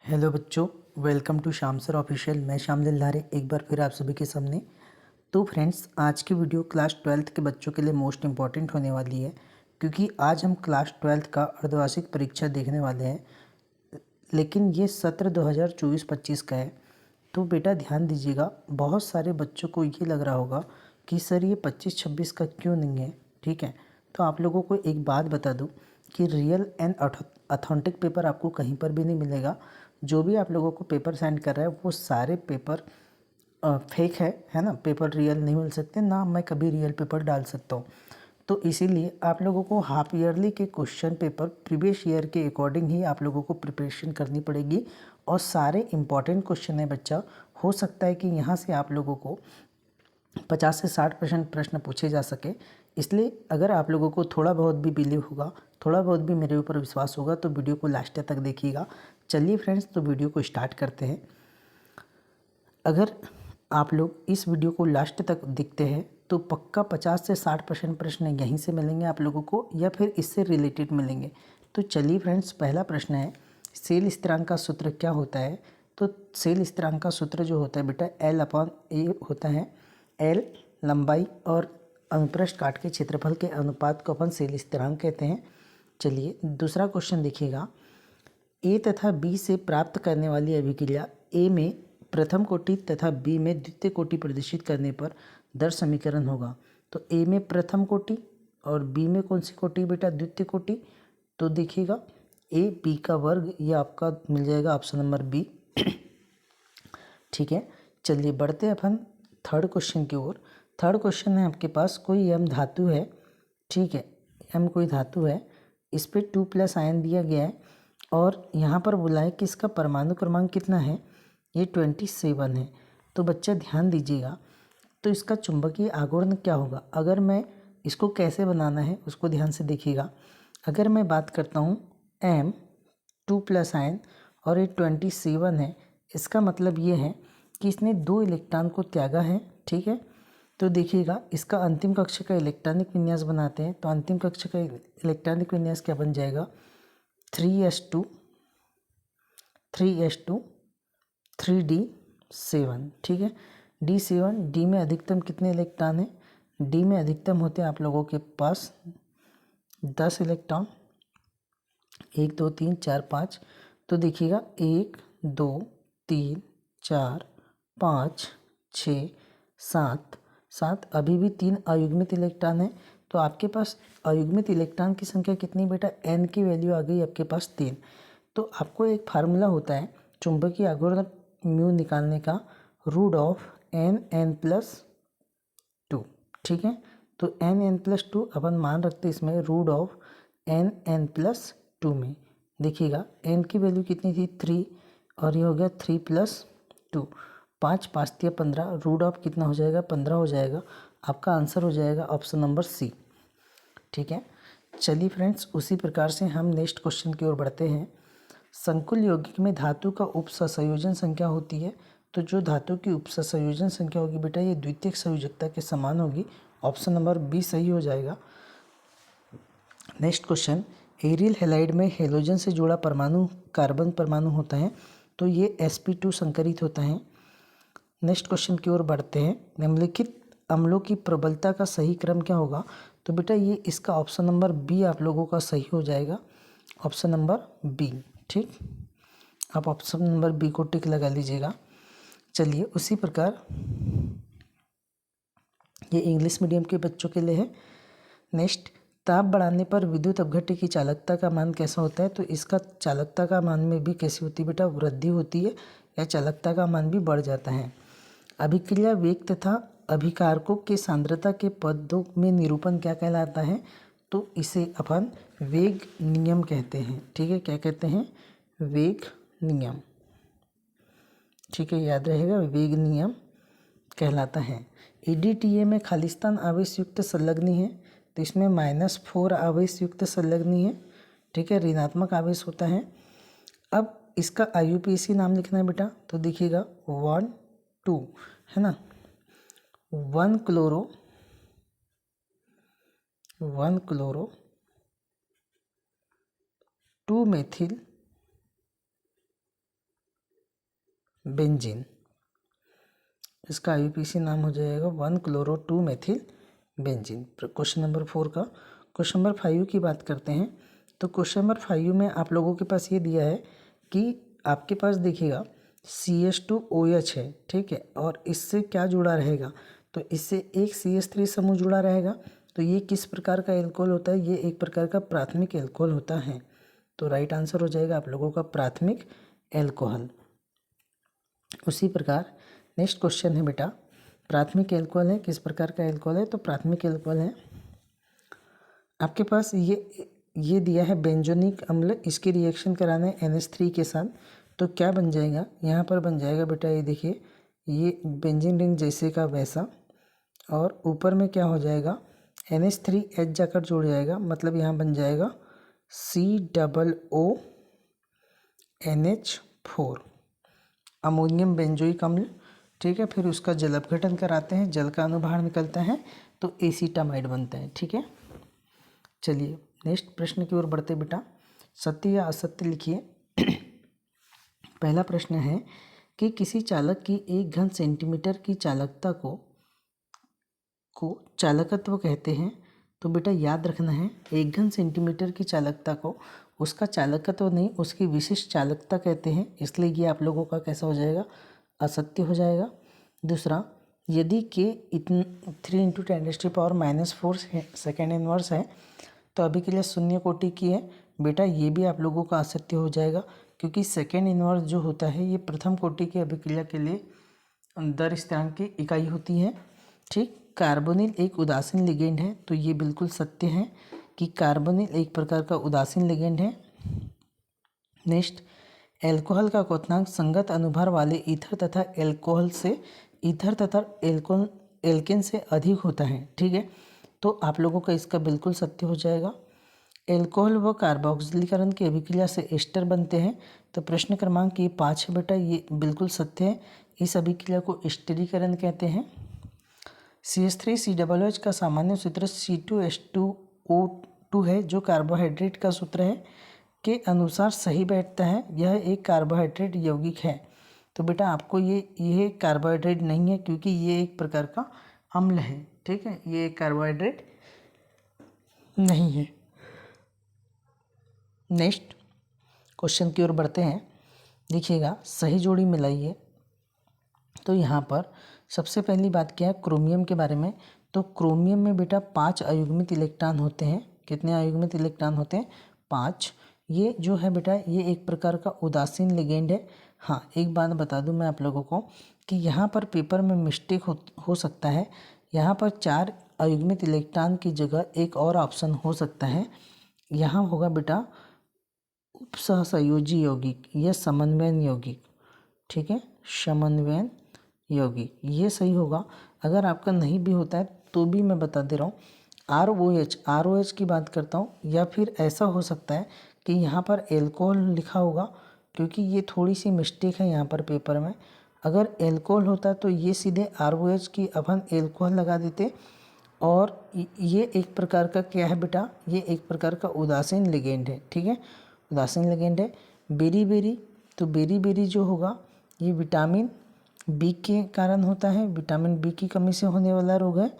Hello बच्चों, welcome to Shyam sir official. मैं श्याम दिलधारे एक बार फिर आप सभी के सामने। तो फ्रेंड्स, आज की वीडियो क्लास 12th के बच्चों के लिए मोस्ट इम्पॉर्टेंट होने वाली है, क्योंकि आज हम क्लास 12th का अर्धवार्षिक परीक्षा देखने वाले हैं। लेकिन ये सत्र 2024-25 का है। तो बेटा ध्यान दीजिएगा, बहुत सारे बच्चों को ये लग रहा होगा कि सर ये 25-26 का क्यों नहीं है। ठीक है, तो आप लोगों को एक बात बता दूं कि रियल एंड ऑथेंटिक पेपर आपको कहीं पर भी नहीं मिलेगा। जो भी आप लोगों को पेपर सेंड कर रहा है वो सारे पेपर फेक है ना। पेपर रियल नहीं मिल सकते ना, मैं कभी रियल पेपर डाल सकता हूँ। तो इसीलिए आप लोगों को हाफ ईयरली के क्वेश्चन पेपर प्रीवियस ईयर के अकॉर्डिंग ही आप लोगों को प्रिपरेशन करनी पड़ेगी। और सारे इंपॉर्टेंट क्वेश्चन है बच्चा। हो सकता है कि यहाँ से आप लोगों को 50 से 60% प्रश्न पूछे जा सके। इसलिए अगर आप लोगों को थोड़ा बहुत भी बिलीव होगा, थोड़ा बहुत भी मेरे ऊपर विश्वास होगा, तो वीडियो को लास्ट तक देखिएगा। चलिए फ्रेंड्स, तो वीडियो को स्टार्ट करते हैं। अगर आप लोग इस वीडियो को लास्ट तक देखते हैं तो पक्का 50 से 60% प्रश्न यहीं से मिलेंगे आप लोगों को, या फिर इससे रिलेटेड मिलेंगे। तो चलिए फ्रेंड्स, पहला प्रश्न है, सेल स्थिरांक का सूत्र क्या होता है। तो सेल स्थिरांक का सूत्र जो होता है बेटा, L/A होता है। L लंबाई और अनुप्रस्थ काट के क्षेत्रफल के अनुपात को अपन सेल स्थिरांक कहते हैं। चलिए दूसरा क्वेश्चन देखिएगा। ए तथा बी से प्राप्त करने वाली अभिक्रिया ए में प्रथम कोटि तथा बी में द्वितीय कोटि प्रदर्शित करने पर दर समीकरण होगा। तो ए में प्रथम कोटि और बी में कौन सी कोटि बेटा, द्वितीय कोटि। तो देखिएगा ए बी का वर्ग, ये आपका मिल जाएगा ऑप्शन नंबर बी। ठीक है, चलिए बढ़ते हैं अपन थर्ड क्वेश्चन की ओर। थर्ड क्वेश्चन है आपके पास, कोई यम धातु है। ठीक है, यम कोई धातु है, इस पर 2+ आयन दिया गया है और यहाँ पर बोला है कि इसका परमाणु क्रमांक कितना है, ये 27 है। तो बच्चा ध्यान दीजिएगा, तो इसका चुंबकीय आघूर्ण क्या होगा। अगर मैं इसको कैसे बनाना है उसको ध्यान से देखिएगा। अगर मैं बात करता हूँ M 2+ आयन और ये 27 है, इसका मतलब ये है कि इसने 2 इलेक्ट्रॉन को त्यागा है। ठीक है, तो देखिएगा इसका अंतिम कक्ष का इलेक्ट्रॉनिक विन्यास बनाते हैं। तो अंतिम कक्ष का इलेक्ट्रॉनिक विन्यास क्या बन जाएगा, 3s2 3d7। ठीक है, d7, डी में अधिकतम कितने इलेक्ट्रॉन हैं, डी में अधिकतम होते हैं आप लोगों के पास 10 इलेक्ट्रॉन, 1 2 3 4 5। तो देखिएगा 1 2 3 4 5 6 7 7, अभी भी 3 अयुग्मित इलेक्ट्रॉन है। तो आपके पास अयुग्मित इलेक्ट्रॉन की संख्या कितनी बेटा, n की वैल्यू आ गई आपके पास 3। तो आपको एक फार्मूला होता है चुंबकीय आघूर्ण म्यू निकालने का, √n+2। ठीक है, तो n+2 अपन मान रखते हैं इसमें √n+2 में। देखिएगा n की वैल्यू कितनी थी, 3, और ये हो गया 3+2, 5 5 या 15, रूट ऑफ कितना हो जाएगा, 15 हो जाएगा। आपका आंसर हो जाएगा ऑप्शन नंबर सी। ठीक है, चलिए फ्रेंड्स, उसी प्रकार से हम नेक्स्ट क्वेश्चन की ओर बढ़ते हैं। संकुल यौगिक में धातु का उपसंयोजन संख्या होती है। तो जो धातु की उपसंयोजन संख्या होगी बेटा, ये द्वितीयक संयोजकता के समान होगी। ऑप्शन नंबर बी सही हो जाएगा। नेक्स्ट क्वेश्चन, एरियल हैलाइड में हेलोजन से जुड़ा परमाणु कार्बन परमाणु होता है। तो ये sp2 संकरित होता है। नेक्स्ट क्वेश्चन की ओर बढ़ते हैं। निम्नलिखित अम्लों की प्रबलता का सही क्रम क्या होगा। तो बेटा ये इसका ऑप्शन नंबर बी आप लोगों का सही हो जाएगा, ऑप्शन नंबर बी। ठीक, आप ऑप्शन नंबर बी को टिक लगा लीजिएगा। चलिए उसी प्रकार ये इंग्लिश मीडियम के बच्चों के लिए है। नेक्स्ट, ताप बढ़ाने पर विद्युत अपघट्य की चालकता का मान कैसा होता है। तो इसका चालकता का मान में भी कैसी होती है बेटा, वृद्धि होती है, या चालकता का मान भी बढ़ जाता है। अभिक्रिया वेग तथा अभिकारकों के सांद्रता के पदों में निरूपण क्या कहलाता है। तो इसे अपन वेग नियम कहते हैं। ठीक है, क्या कहते हैं, वेग नियम। ठीक है, याद रहेगा, वेग नियम कहलाता है। EDTA में खालिस्तान आवेश युक्त संलग्नी है, तो इसमें -4 आवेश युक्त संलग्नी है। ठीक है, ऋणात्मक आवेश होता है। अब इसका IUPAC नाम लिखना है बेटा। तो देखिएगा 1 2 है ना, 1 क्लोरो 2 मेथिल बेंजीन। इसका IUPAC नाम हो जाएगा 1-chloro-2-methyl बेंजीन। क्वेश्चन नंबर 4 का क्वेश्चन नंबर 5 की बात करते हैं। तो क्वेश्चन नंबर 5 में आप लोगों के पास ये दिया है कि आपके पास देखिएगा CH2OH है, ठीक है, और इससे क्या जुड़ा रहेगा, तो इससे एक CH3 समूह जुड़ा रहेगा। तो ये किस प्रकार का एल्कोहल होता है, ये एक प्रकार का प्राथमिक एल्कोहल होता है। तो राइट आंसर हो जाएगा आप लोगों का प्राथमिक एल्कोहल। उसी प्रकार नेक्स्ट क्वेश्चन है बेटा, प्राथमिक एल्कोहल है, किस प्रकार का एल्कोहल है, तो प्राथमिक एल्कोहल है आपके पास ये दिया है बेंजोनिक अम्ल, इसके रिएक्शन कराना है NH3 के साथ। तो क्या बन जाएगा, यहाँ पर बन जाएगा बेटा, ये देखिए, ये बेंजीन रिंग जैसे का वैसा, और ऊपर में क्या हो जाएगा, NH3H जाकर जुड़ जाएगा, मतलब यहाँ बन जाएगा COONH4 अमोनियम बेंजोइक अम्ल, ठीक है। फिर उसका जल अपघटन कराते हैं, जल का अणु बाहर निकलता है तो एसीटामाइड बनता है, ठीक है। चलिए नेक्स्ट प्रश्न की ओर बढ़ते बेटा, सत्य या असत्य लिखिए। पहला प्रश्न है कि किसी चालक की 1 घन सेंटीमीटर की चालकता को चालकत्व कहते हैं। तो बेटा याद रखना है, 1 घन सेंटीमीटर की चालकता को उसका चालकत्व नहीं, उसकी विशिष्ट चालकता कहते हैं, इसलिए ये आप लोगों का कैसा हो जाएगा, असत्य हो जाएगा। दूसरा, यदि K 3 × 10⁻⁻⁴ सेकेंड इनवर्स है तो अभिक्रिया शून्य कोटि की है। बेटा ये भी आप लोगों का असत्य हो जाएगा, क्योंकि सेकेंड इनवर्स जो होता है ये प्रथम कोटि की अभिक्रिया के लिए दर स्थिरांक की इकाई होती है, ठीक। कार्बोनिल एक उदासीन लिगेंड है, तो ये बिल्कुल सत्य है कि कार्बोनिल एक प्रकार का उदासीन लिगेंड है। नेक्स्ट, एल्कोहल का क्वथनांक संगत अनुभार वाले ईथर तथा एल्कोहल से ईथर तथा एल्केन से अधिक होता है, ठीक है। तो आप लोगों का इसका बिल्कुल सत्य हो जाएगा। एल्कोहल व कार्बोक्सिलीकरण की अभिक्रिया से एस्टर बनते हैं, तो प्रश्न क्रमांक ये 5 है बेटा, ये बिल्कुल सत्य है, इस अभिक्रिया को एस्टरीकरण कहते हैं। CH3COOH का सामान्य सूत्र C2H2O2 है, जो कार्बोहाइड्रेट का सूत्र है के अनुसार सही बैठता है। यह एक कार्बोहाइड्रेट यौगिक है। तो बेटा आपको ये कार्बोहाइड्रेट नहीं है, क्योंकि ये एक प्रकार का अम्ल है, ठीक है, ये एक कार्बोहाइड्रेट नहीं है। नेक्स्ट क्वेश्चन की ओर बढ़ते हैं। देखिएगा, सही जोड़ी मिलाइए। तो यहाँ पर सबसे पहली बात क्या है, क्रोमियम के बारे में। तो क्रोमियम में बेटा 5 अयुग्मित इलेक्ट्रॉन होते हैं। कितने अयुग्मित इलेक्ट्रॉन होते हैं, 5। ये जो है बेटा, ये एक प्रकार का उदासीन लिगेंड है। हाँ, एक बात बता दूं मैं आप लोगों को कि यहाँ पर पेपर में मिस्टेक हो सकता है। यहाँ पर 4 अयुग्मित इलेक्ट्रॉन की जगह एक और ऑप्शन हो सकता है। यहाँ होगा बेटा उपसहसंयोजी यौगिक या समन्वयन यौगिक, ठीक है, समन्वयन यौगिक, ये सही होगा। अगर आपका नहीं भी होता है तो भी मैं बता दे रहा हूँ, ROH की बात करता हूँ। या फिर ऐसा हो सकता है कि यहाँ पर एल्कोहल लिखा होगा, क्योंकि ये थोड़ी सी मिस्टेक है यहाँ पर पेपर में। अगर एल्कोहल होता तो ये सीधे ROH की अपन एल्कोहल लगा देते। और ये एक प्रकार का क्या है बेटा, ये एक प्रकार का उदासीन लिगेंड है, ठीक है, उदासीन लिगेंड है। बेरी तो बेरी जो होगा ये विटामिन बी के कारण होता है, विटामिन बी की कमी से होने वाला रोग है।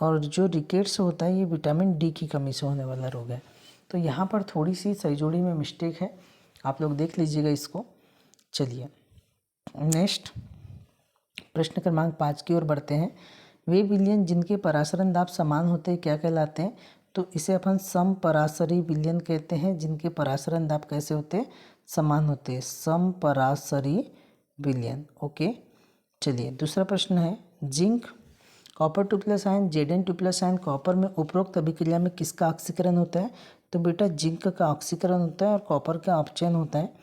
और जो रिकेट्स होता है ये विटामिन डी की कमी से होने वाला रोग है। तो यहाँ पर थोड़ी सी सही जोड़ी में मिस्टेक है, आप लोग देख लीजिएगा इसको। चलिए नेक्स्ट प्रश्न क्रमांक 5 की ओर बढ़ते हैं। वे विलयन जिनके परासरण दाब समान होते हैं क्या कहलाते हैं, तो इसे अपन समपरासरी विलयन कहते हैं। जिनके परासरण दाब कैसे होते हैं, समान होते हैं, समपरासरी विलयन, ओके। चलिए दूसरा प्रश्न है, zinc copper 2+ ion Zn 2+ ion copper में उपरोक्त अभिक्रिया में किसका ऑक्सीकरण होता है, तो बेटा जिंक का ऑक्सीकरण होता है और कॉपर का अपचयन होता है।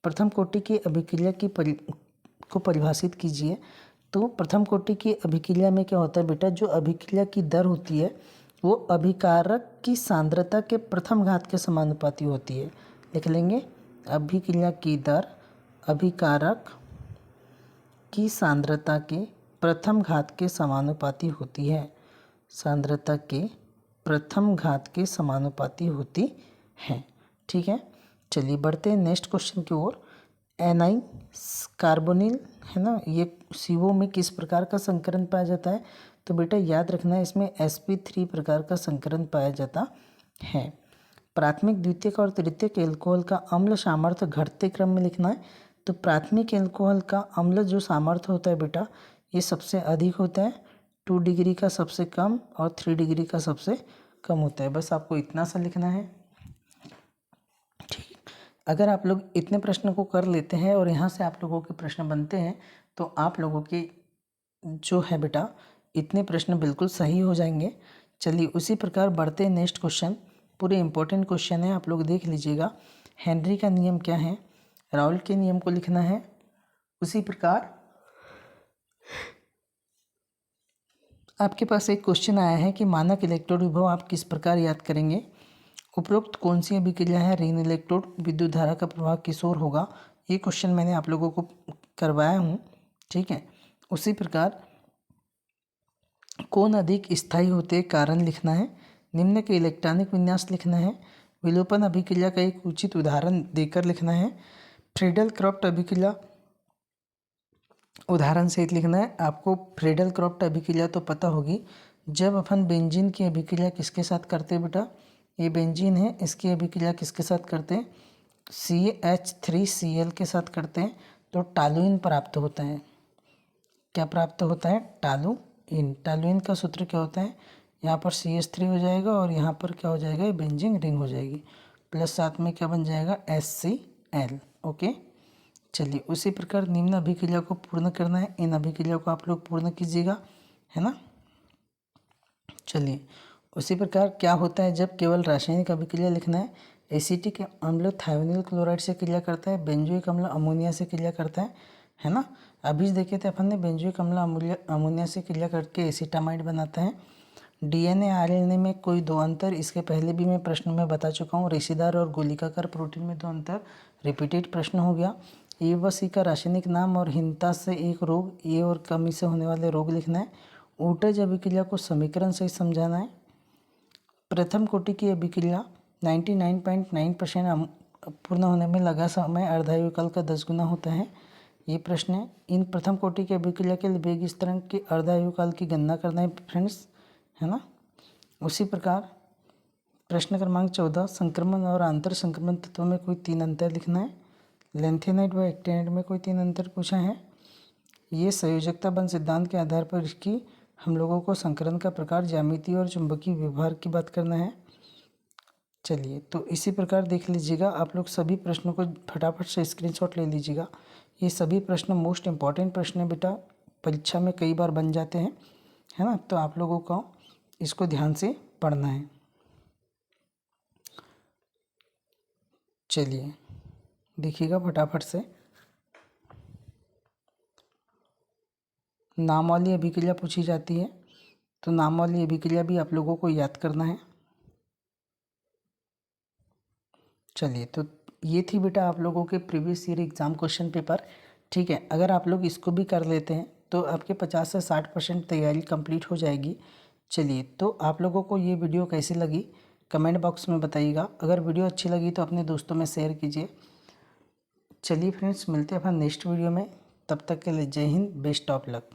प्रथम कोटि की अभिक्रिया को परिभाषित कीजिए। तो प्रथम कोटि की अभिक्रिया में क्या होता है बेटा, जो अभिक्रिया की दर होती है वो अभिकारक की सांद्रता के प्रथम घात के समानुपाती होती है। लिख लेंगे, अभिक्रिया की दर अभिकारक की सांद्रता के प्रथम घात के समानुपाती होती है, सांद्रता के प्रथम घात के समानुपाती होती है, ठीक है। चलिए बढ़ते हैं नेक्स्ट क्वेश्चन की ओर। एनाइन कार्बोनिल है ना, ये CO में किस प्रकार का संकरण पाया जाता है? तो बेटा याद रखना है इसमें sp3 प्रकार का संकरण पाया जाता है। प्राथमिक, द्वितीयक और तृतीयक एल्कोहल का अम्ल सामर्थ्य घटते क्रम में लिखना है। तो प्राथमिक एल्कोहल का अम्ल जो सामर्थ्य होता है बेटा, ये सबसे अधिक होता है, 2 डिग्री का सबसे कम और 3 डिग्री का सबसे कम होता है। बस आपको इतना सा लिखना है। ठीक, अगर आप लोग इतने प्रश्न को कर लेते हैं और यहाँ से आप लोगों के प्रश्न बनते हैं तो आप लोगों के जो है बेटा इतने प्रश्न बिल्कुल सही हो जाएंगे। चलिए उसी प्रकार बढ़ते हैं नेक्स्ट क्वेश्चन। पूरे इंपॉर्टेंट क्वेश्चन है, आप लोग देख लीजिएगा। हेनरी का नियम क्या है? राउल्ट के नियम को लिखना है। उसी प्रकार आपके पास एक क्वेश्चन आया है कि मानक इलेक्ट्रोड विभव आप किस प्रकार याद करेंगे? उपरोक्त कौन सी अभिक्रिया है ऋण इलेक्ट्रोड विद्युत धारा का प्रवाह किस ओर होगा? ये क्वेश्चन मैंने आप लोगों को करवाया हूँ, ठीक है। उसी प्रकार कौन अधिक स्थायी होते कारण लिखना है। निम्न के इलेक्ट्रॉनिक विन्यास लिखना है। विलोपन अभिक्रिया का एक उचित उदाहरण देकर लिखना है। फ्रीडल क्रॉफ्ट अभिक्रिया उदाहरण सहित लिखना है। आपको फ्रीडल क्रॉफ्ट अभिक्रिया तो पता होगी। जब अपन बेंजीन की अभिक्रिया किसके साथ करते हैं बेटा? ये बेंजीन है, इसकी अभिक्रिया किसके साथ करते हैं? CH3Cl के साथ करते हैं तो टालुइन प्राप्त होता है। क्या प्राप्त होता है? टालुइन। टालुइन का सूत्र क्या होता है? यहाँ पर CH3 हो जाएगा और यहाँ पर क्या हो जाएगा? बेंजीन रिंग हो जाएगी, प्लस साथ में क्या बन जाएगा? HCl। ओके, चलिए उसी प्रकार निम्न अभिक्रिया को पूर्ण करना है। इन अभिक्रिया को आप लोग पूर्ण कीजिएगा, है ना। चलिए उसी प्रकार क्या होता है जब केवल रासायनिक अभिक्रिया लिखना है। एसिटिक अम्ल थायोनिल क्लोराइड से क्रिया करता है, बेंजोइक अम्ल अमोनिया से क्रिया करता है ना। अभी देखे थे अपन ने, बेंजोइक अम्ल अमोनिया से क्रिया करके एसिटामाइड बनाता है। DNA RNA में कोई दो अंतर, इसके पहले भी मैं प्रश्न में बता चुका हूँ। रेशेदार और गोलिकाकार प्रोटीन में दो अंतर, रिपीटेड प्रश्न हो गया। ए व सी का रासायनिक नाम और हीनता से एक रोग, ए और कमी से होने वाले रोग लिखना है। ऊटज अभिक्रिया को समीकरण से समझाना है। प्रथम कोटि की अभिक्रिया 99.9% पूर्ण होने में लगा समय अर्धायुकाल का 10 गुना होता है। ये प्रश्न है। इन प्रथम कोटि की अभिक्रिया के लिए वेग स्थिरांक के अर्धायुकाल की गणना करना है फ्रेंड्स, है ना। उसी प्रकार प्रश्न क्रमांक 14, संक्रमण और आंतर संक्रमण तत्वों में कोई 3 अंतर लिखना है। लेंथेनाइड व एक्टेनाइड में कोई 3 अंतर पूछा है। ये संयोजकता बंध सिद्धांत के आधार पर इसकी हम लोगों को संकरण का प्रकार, ज्यामिति और चुंबकीय व्यवहार की बात करना है। चलिए तो इसी प्रकार देख लीजिएगा, आप लोग सभी प्रश्नों को फटाफट से स्क्रीनशॉट ले लीजिएगा। ये सभी प्रश्न मोस्ट इम्पॉर्टेंट प्रश्न है बेटा, परीक्षा में कई बार बन जाते हैं, है ना। तो आप लोगों को इसको ध्यान से पढ़ना है। चलिए देखिएगा फटाफट से। नाम वाली अभिक्रिया पूछी जाती है, तो नाम वाली अभिक्रिया भी आप लोगों को याद करना है। चलिए तो ये थी बेटा आप लोगों के previous year exam question paper, ठीक है। अगर आप लोग इसको भी कर लेते हैं तो आपके 50 से 60% तैयारी कंप्लीट हो जाएगी। चलिए तो आप लोगों को ये वीडियो कैसी लगी कमेंट बॉक्स में बताइएगा। अगर वीडियो अच्छी लगी तो अपने दोस्तों में शेयर कीजिए। चलिए फ्रेंड्स, मिलते हैं अपन नेक्स्ट वीडियो में। तब तक के लिए जय हिंद, बेस्ट ऑफ लक।